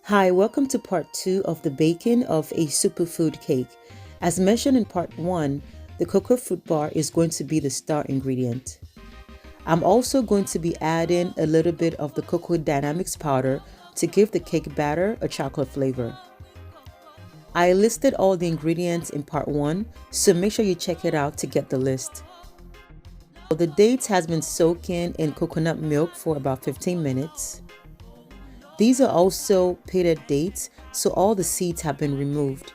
Hi, welcome to part 2 of the baking of a superfood cake. As mentioned in part 1, the cocoa fruit bar is going to be the star ingredient. I'm also going to be adding a little bit of the cocoa dynamics powder to give the cake batter a chocolate flavor. I listed all the ingredients in part 1, so make sure you check it out to get the list. The dates has been soaking in coconut milk for about 15 minutes. These are also pitted dates, so all the seeds have been removed.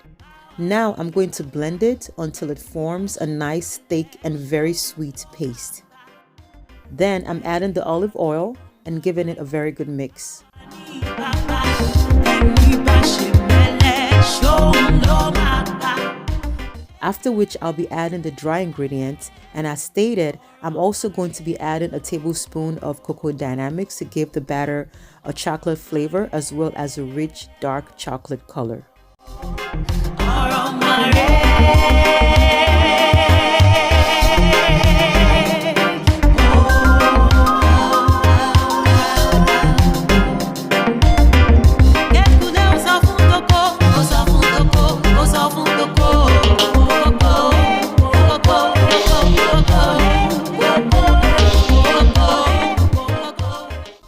Now I'm going to blend it until it forms a nice thick and very sweet paste. Then I'm adding the olive oil and giving it a very good mix. After which I'll be adding the dry ingredients, and as stated, I'm also going to be adding a tablespoon of cocoa dynamics to give the batter a chocolate flavor as well as a rich dark chocolate color.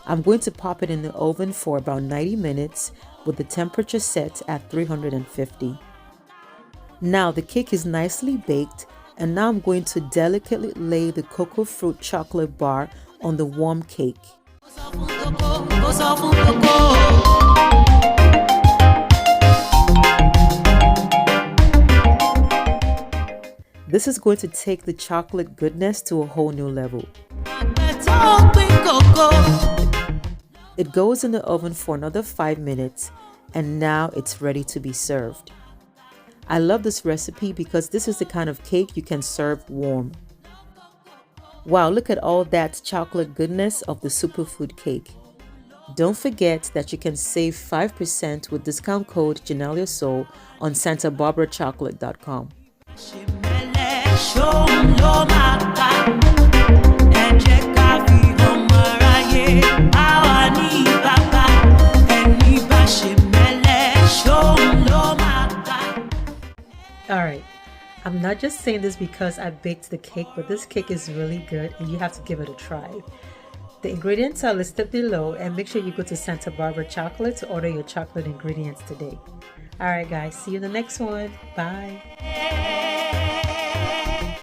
I'm going to pop it in the oven for about 90 minutes with the temperature set at 350. Now the cake is nicely baked, and now I'm going to delicately lay the cocoa fruit chocolate bar on the warm cake. This is going to take the chocolate goodness to a whole new level. It goes in the oven for another 5 minutes, and now it's ready to be served. I love this recipe because this is the kind of cake you can serve warm. Wow, look at all that chocolate goodness of the superfood cake. Don't forget that you can save 5% with discount code JanelliaSoul on santabarbarachocolate.com. Alright, I'm not just saying this because I baked the cake, but this cake is really good and you have to give it a try. The ingredients are listed below, and make sure you go to Santa Barbara Chocolate to order your chocolate ingredients today. Alright guys, see you in the next one. Bye!